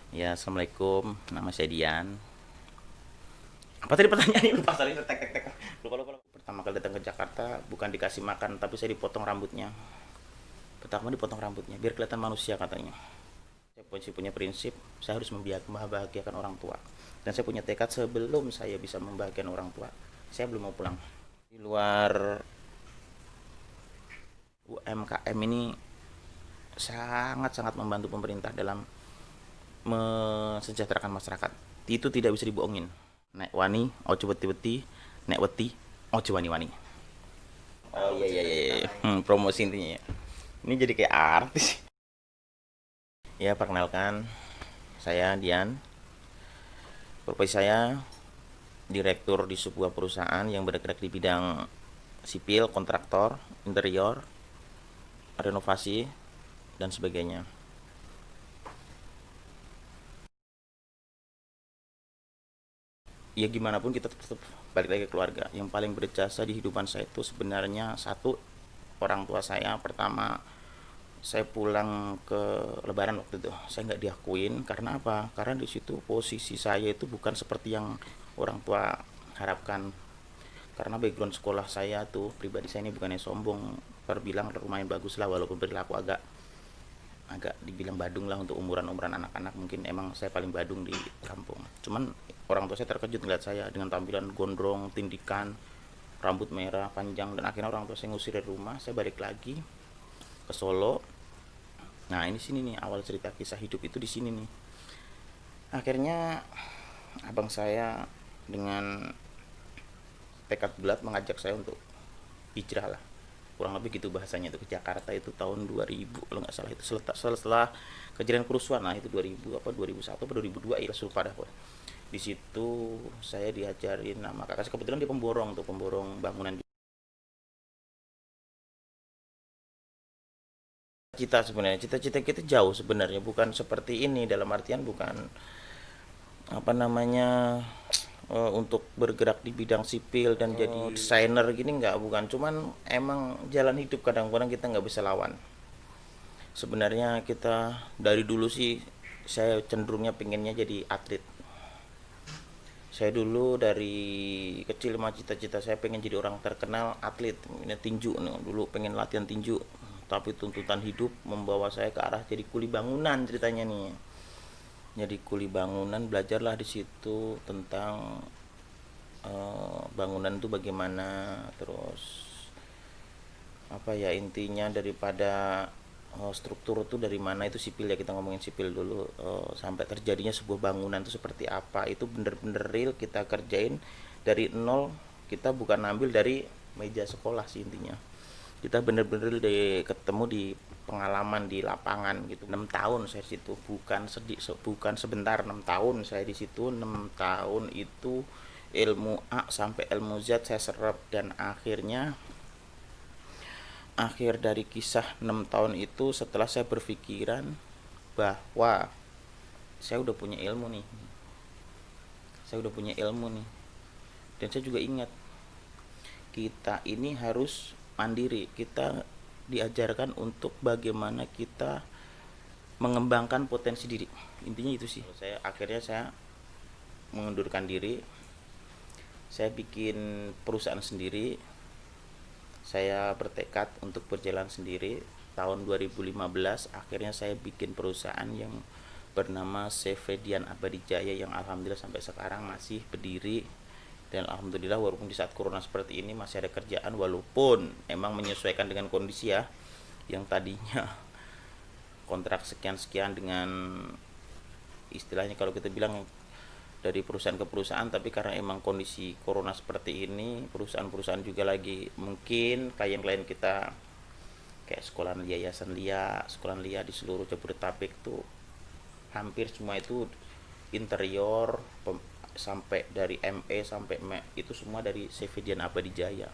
Ya, assalamualaikum. Nama saya Dian. Apa tadi pertanyaannya? Lupa, sorry, tek. Lupa. Pertama kali datang ke Jakarta, bukan dikasih makan, tapi saya dipotong rambutnya. Pertama dipotong rambutnya, biar kelihatan manusia katanya. Saya punya prinsip, saya harus membahagiakan orang tua. Dan saya punya tekad sebelum saya bisa membahagiakan orang tua, saya belum mau pulang. Di luar UMKM ini sangat-sangat membantu pemerintah dalam mensejahterakan masyarakat. Itu tidak bisa dibohongin. Nek wani, ojo beti-beti, nek weti, ojo wani-wani. Oh iya. Promosi intinya ya. Ini jadi kayak artis. Ya, perkenalkan, saya Dian. Profesi saya direktur di sebuah perusahaan yang bergerak di bidang sipil, kontraktor, interior, renovasi, dan sebagainya. Ya gimana pun kita tetap balik lagi ke keluarga. Yang paling berjasa di kehidupan saya itu sebenarnya satu, orang tua saya. Pertama, saya pulang ke lebaran waktu itu, saya nggak diakuin. Karena apa? Karena di situ posisi saya itu bukan seperti yang orang tua harapkan. Karena background sekolah saya tuh, pribadi saya ini bukannya sombong, terbilang lumayan bagus lah, walaupun perilaku agak agak dibilang badung lah untuk umuran-umuran anak-anak. Mungkin emang saya paling badung di kampung, cuman orang tua saya terkejut melihat saya dengan tampilan gondrong, tindikan, rambut merah panjang, dan akhirnya orang tua saya ngusir dari rumah. Saya balik lagi ke Solo. Nah, ini sini nih awal cerita kisah hidup itu, di sini nih. Akhirnya abang saya dengan tekad bulat mengajak saya untuk hijrah lah, kurang lebih gitu bahasanya, itu ke Jakarta. Itu tahun 2000 kalau nggak salah, itu setelah kejadian kerusuhan. Nah, itu 2000 apa 2001 atau 2002 ya, lupa dah. Di situ saya diajarin nama kakak saya, kebetulan dia pemborong tuh, pemborong bangunan. Cita-cita kita jauh sebenarnya, bukan seperti ini, dalam artian bukan apa namanya, untuk bergerak di bidang sipil dan jadi desainer gini, nggak, bukan. Cuman emang jalan hidup kadang-kadang kita nggak bisa lawan. Sebenarnya kita dari dulu sih, saya cenderungnya pengennya jadi atlet. Saya dulu dari kecil mah cita-cita saya pengen jadi orang terkenal atlet, ini tinju nih, dulu pengen latihan tinju. Tapi tuntutan hidup membawa saya ke arah jadi kuli bangunan ceritanya nih. Jadi kuli bangunan, belajarlah di situ tentang bangunan itu bagaimana, terus apa ya intinya daripada struktur itu dari mana, itu sipil ya, kita ngomongin sipil dulu. Sampai terjadinya sebuah bangunan itu seperti apa, itu bener-bener real kita kerjain dari nol. Kita bukan ambil dari meja sekolah sih intinya, kita bener-bener ketemu di pengalaman di lapangan gitu. 6 tahun saya di situ, bukan sebentar. 6 tahun saya di situ, 6 tahun itu ilmu A sampai ilmu Z saya serap. Dan akhir dari kisah 6 tahun itu, setelah saya berpikiran bahwa saya udah punya ilmu nih, dan saya juga ingat kita ini harus mandiri. Kita diajarkan untuk bagaimana kita mengembangkan potensi diri, intinya itu sih. Saya mengundurkan diri, saya bikin perusahaan sendiri. Saya bertekad untuk berjalan sendiri. Tahun 2015 akhirnya saya bikin perusahaan yang bernama CV Dian Abadi Jaya, yang alhamdulillah sampai sekarang masih berdiri. Dan alhamdulillah walaupun di saat corona seperti ini masih ada kerjaan, walaupun emang menyesuaikan dengan kondisi ya, yang tadinya kontrak sekian-sekian dengan istilahnya kalau kita bilang dari perusahaan ke perusahaan. Tapi karena emang kondisi corona seperti ini, perusahaan-perusahaan juga lagi, mungkin klien-klien kita kayak sekolah yayasan Lia, sekolah Lia di seluruh Jabodetabek tuh hampir semua itu interior, sampai dari ME sampai ME itu semua dari CV Dian Abadi Jaya.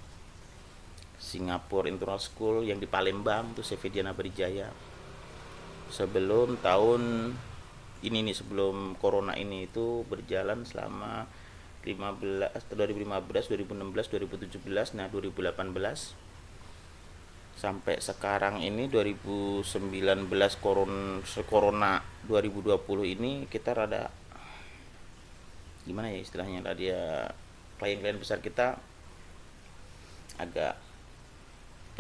Singapore Internal School yang di Palembang tuh CV Dian Abadi Jaya. Sebelum tahun ini nih, sebelum corona ini, itu berjalan selama 15 2015 2016 2017. Nah, 2018 sampai sekarang ini 2019 corona 2020 ini kita rada gimana ya istilahnya lah, dia klien-klien besar kita agak,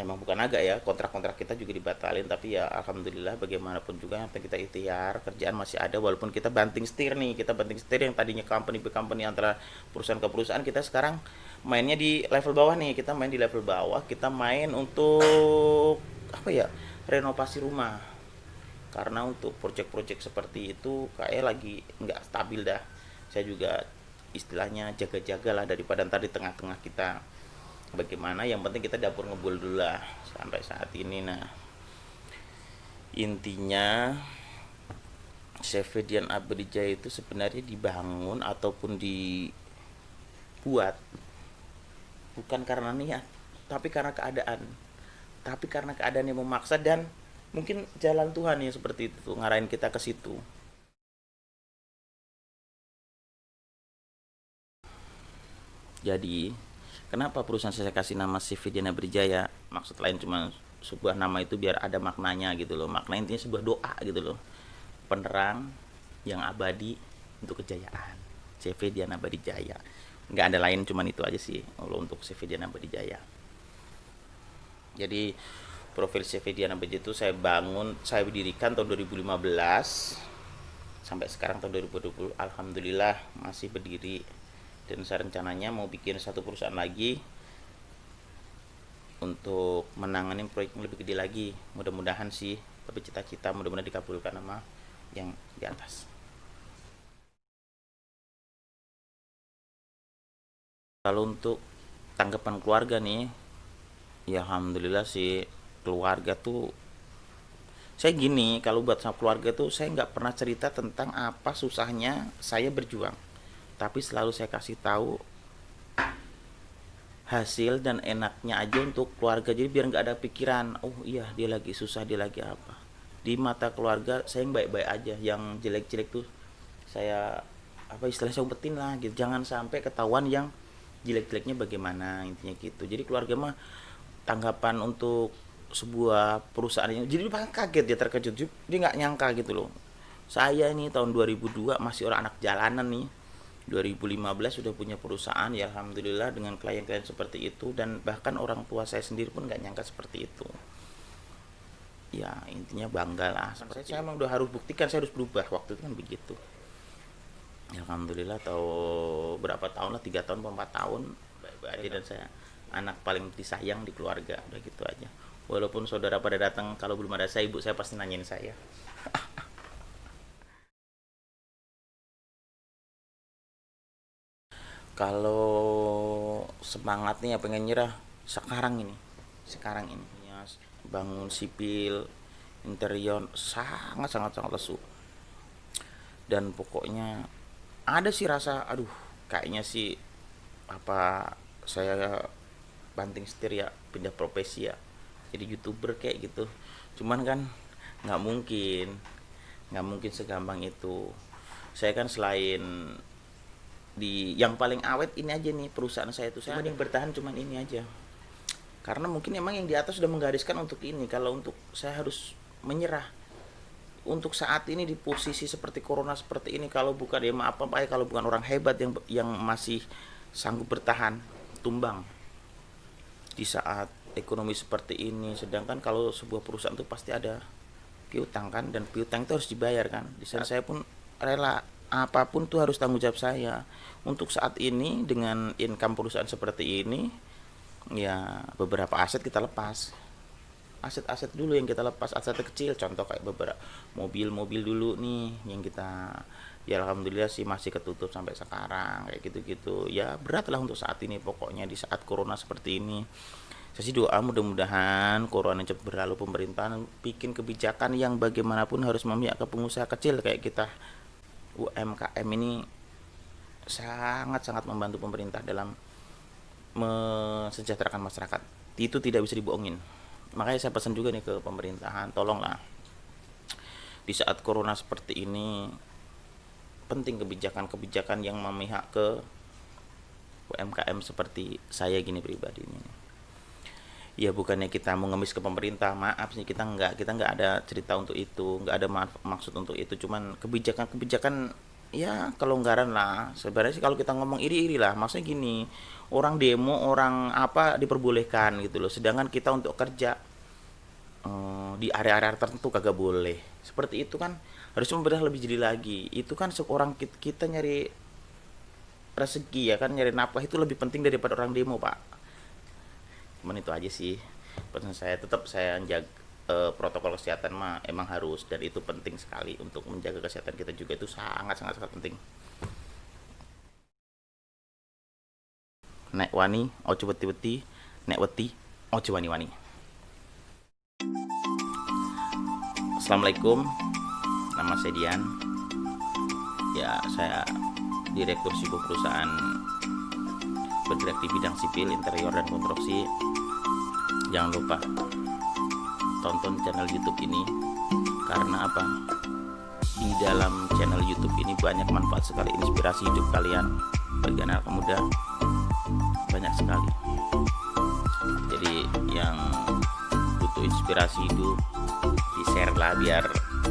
emang bukan agak ya, kontrak-kontrak kita juga dibatalin, tapi ya alhamdulillah bagaimanapun juga yang kita ikhtiar, kerjaan masih ada walaupun kita banting setir nih, kita banting setir yang tadinya company ke company antara perusahaan ke perusahaan, kita sekarang mainnya di level bawah nih, kita main di level bawah, kita main untuk apa ya, renovasi rumah, karena untuk project-project seperti itu kayak lagi nggak stabil dah. Saya juga istilahnya jaga-jaga lah daripada ntar di tengah-tengah kita bagaimana, yang penting kita dapur ngebul dulu lah sampai saat ini. Nah, intinya CV Dian Abdijaya itu sebenarnya dibangun ataupun dibuat bukan karena niat, tapi karena keadaan. Tapi karena keadaan yang memaksa dan mungkin jalan Tuhan yang seperti itu ngarahin kita ke situ. Jadi, kenapa perusahaan saya kasih nama CV Dian Abdijaya? Maksud lain cuma sebuah nama itu biar ada maknanya gitu loh. Makna intinya sebuah doa gitu loh. Penerang yang abadi untuk kejayaan. CV Dian Abdijaya. Nggak ada lain, cuman itu aja sih kalau untuk CV Dian Abdijaya. Jadi profil CV Dian Abdijaya itu saya dirikan tahun 2015 sampai sekarang tahun 2020, alhamdulillah masih berdiri, dan saya rencananya mau bikin satu perusahaan lagi untuk menangani proyek yang lebih gede lagi, mudah-mudahan sih, tapi cita-cita mudah-mudahan dikabulkan sama yang di atas. Kalau untuk tanggapan keluarga nih, ya alhamdulillah sih, keluarga tuh, saya gini, kalau buat sama keluarga tuh saya nggak pernah cerita tentang apa susahnya saya berjuang, tapi selalu saya kasih tahu hasil dan enaknya aja untuk keluarga, jadi biar nggak ada pikiran oh iya dia lagi susah, dia lagi apa. Di mata keluarga saya yang baik-baik aja, yang jelek-jelek tuh saya apa istilahnya saya umpetin lah gitu, jangan sampai ketahuan yang jelek-jeleknya bagaimana, intinya gitu. Jadi keluarga mah tanggapan untuk sebuah perusahaan ini, jadi dia kaget, dia terkejut, dia nggak nyangka gitu loh. Saya ini tahun 2002 masih orang anak jalanan nih, 2015 sudah punya perusahaan, ya alhamdulillah dengan klien-klien seperti itu, dan bahkan orang tua saya sendiri pun nggak nyangka seperti itu. Ya intinya bangga lah, saya emang udah harus buktikan, saya harus berubah, waktu itu kan begitu. Ya, alhamdulillah tahu berapa tahun lah, 3 tahun 4 tahun baik-baik aja, dan saya anak paling disayang di keluarga, udah gitu aja. Walaupun saudara pada datang, kalau belum ada saya, ibu saya pasti nanyain saya. Kalau semangat nih ya pengen nyerah sekarang ini ya, bangun sipil interior sangat sangat sangat lesu, dan pokoknya ada sih rasa aduh, kayaknya sih apa saya banting setir ya, pindah profesi ya jadi youtuber kayak gitu. Cuman kan nggak mungkin nggak mungkin segampang itu. Saya kan selain di yang paling awet ini aja nih perusahaan saya itu, saya yang bertahan cuman ini aja, karena mungkin emang yang di atas sudah menggariskan untuk ini. Kalau untuk saya harus menyerah untuk saat ini di posisi seperti corona seperti ini, kalau bukan ya maaf apa ya, kalau bukan orang hebat yang masih sanggup bertahan, tumbang di saat ekonomi seperti ini. Sedangkan kalau sebuah perusahaan itu pasti ada piutang kan, dan piutang itu harus dibayar kan. Di sana saya pun rela apapun tuh harus tanggung jawab saya. Untuk saat ini dengan income perusahaan seperti ini, ya beberapa aset kita lepas, aset-aset dulu yang kita lepas, aset kecil, contoh kayak beberapa mobil-mobil dulu nih yang kita, ya alhamdulillah sih masih ketutup sampai sekarang kayak gitu-gitu. Ya berat lah untuk saat ini, pokoknya di saat corona seperti ini. Saya sih doa mudah-mudahan corona cepat berlalu, pemerintahan bikin kebijakan yang bagaimanapun harus memihak ke pengusaha kecil kayak kita. UMKM ini sangat-sangat membantu pemerintah dalam mensejahterakan masyarakat. Itu tidak bisa dibohongin. Makanya saya pesan juga nih ke pemerintahan, tolonglah di saat corona seperti ini penting kebijakan-kebijakan yang memihak ke UMKM seperti saya gini pribadi ini. Ya bukannya kita mau ngemis ke pemerintah, maaf sih, kita nggak ada cerita untuk itu, nggak ada maksud untuk itu, cuman kebijakan-kebijakan ya kelonggaran lah. Sebenarnya sih kalau kita ngomong iri-iri lah, maksudnya gini, orang demo, orang apa diperbolehkan gitu loh, sedangkan kita untuk kerja di area-area tertentu kagak boleh. Seperti itu kan harus pemerintah lebih jeli lagi. Itu kan seorang kita nyari rezeki ya kan, nyari nafkah itu lebih penting daripada orang demo, Pak. Cuman itu aja sih pesan saya, tetap saya jaga protokol kesehatan mah emang harus, dan itu penting sekali untuk menjaga kesehatan kita juga, itu sangat sangat sangat penting. Nek wani ojo beti-beti, nek weti ojo wani-wani. Assalamualaikum, nama saya Dian. Ya, saya direktur sebuah perusahaan bergerak di bidang sipil, interior, dan konstruksi. Jangan lupa tonton channel YouTube ini, karena apa? Di dalam channel YouTube ini banyak manfaat sekali, inspirasi hidup kalian bagi anak muda banyak sekali. Jadi yang butuh inspirasi hidup di share lah, biar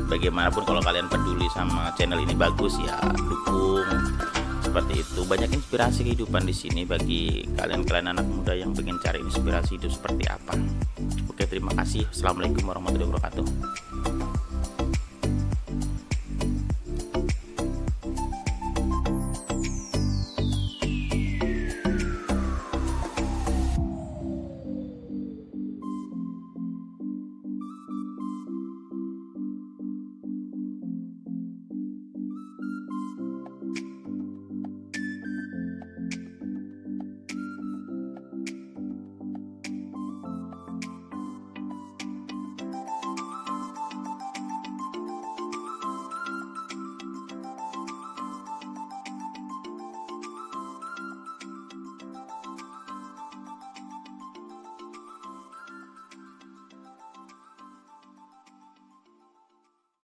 bagaimanapun kalau kalian peduli sama channel ini bagus ya dukung. Seperti itu, banyak inspirasi kehidupan di sini bagi kalian anak muda yang ingin cari inspirasi hidup seperti apa. Oke, terima kasih. Assalamualaikum warahmatullahi wabarakatuh.